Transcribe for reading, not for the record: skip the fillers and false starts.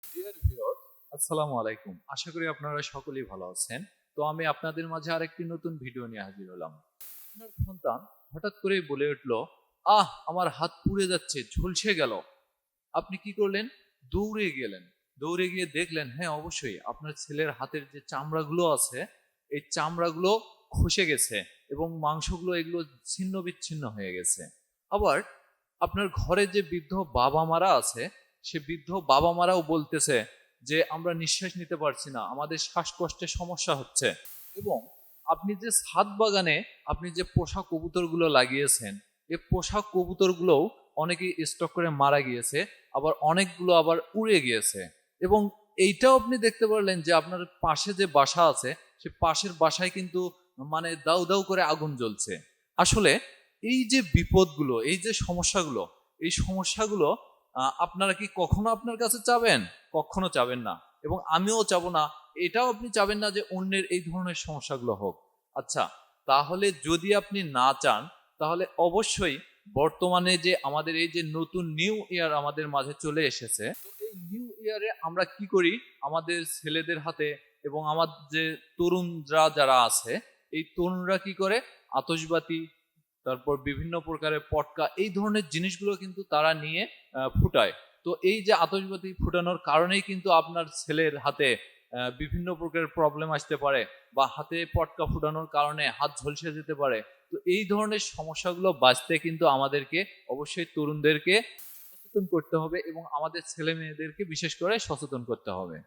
Dear viewer, আসসালামু আলাইকুম। আশা করি আপনারা সকলেই ভালো আছেন। তো আমি আপনাদের মাঝে আরেকটি নতুন ভিডিও নিয়ে হাজির হলাম। আপনার সন্তান হঠাৎ করেই বলে উঠল, আমার হাত পুড়ে যাচ্ছে, ঝলসে গেল। আপনি কি করলেন? দৌড়ে গেলেন। দৌড়ে গিয়ে দেখলেন, হ্যাঁ অবশ্যই আপনার ছেলের হাতের যে চামড়াগুলো আছে, এই চামড়াগুলো খসে গেছে এবং মাংসগুলো এগুলো ছিন্ন বিচ্ছিন্ন হয়ে গেছে। আবার আপনার ঘরে যে বৃদ্ধ বাবা মারা আছে, সে বৃদ্ধ বাবা মারাও বলতেছে যে আমরা নিঃশ্বাস নিতে পারছি না, আমাদের শ্বাসকষ্টের সমস্যা হচ্ছে। এবং আপনি যে ছাদ বাগানে আপনি যে পোষা কবুতরগুলো লাগিয়েছেন, এই পোষা কবুতরগুলোও অনেকেই স্টক করে মারা গিয়েছে, আবার অনেকগুলো আবার উড়ে গিয়েছে। এবং এইটাও আপনি দেখতে পারলেন যে আপনার পাশে যে বাসা আছে, সে পাশের বাসায় কিন্তু মানে দাউ দাউ করে আগুন জ্বলছে। আসলে এই যে বিপদগুলো, এই যে সমস্যাগুলো, এই সমস্যাগুলো আপনারা কি কখনো আপনার কাছে চাবেন? কখনো চাবেন না। এবং আমিও চাবো না, এটাও আপনি চাবেন না যে অন্যের এই ধরনের সমস্যাগুলো হোক। আচ্ছা, তাহলে যদি আপনি না চান, তাহলে অবশ্যই বর্তমানে যে আমাদের এই যে নতুন নিউ ইয়ার আমাদের মাঝে চলে এসেছে, তো এই নিউ ইয়ারে আমরা কি করি? আমাদের ছেলেদের হাতে এবং আমাদের যে তরুণরা যারা আছে, এই তরুণরা কি করে? আতশবাতি, তারপর বিভিন্ন প্রকারের পটকা, এই ধরনের জিনিসগুলো কিন্তু তারা নিয়ে ফুটায়। তো এই যে আতশবাতি ফুটানোর কারণেই কিন্তু আপনার ছেলের হাতে বিভিন্ন প্রকারের প্রবলেম আসতে পারে, বা হাতে পটকা ফুটানোর কারণে হাত ঝলসে যেতে পারে। তো এই ধরনের সমস্যাগুলো বাঁচতে কিন্তু আমাদেরকে অবশ্যই তরুণদেরকে সচেতন করতে হবে এবং আমাদের ছেলে মেয়েদেরকে বিশেষ করে সচেতন করতে হবে।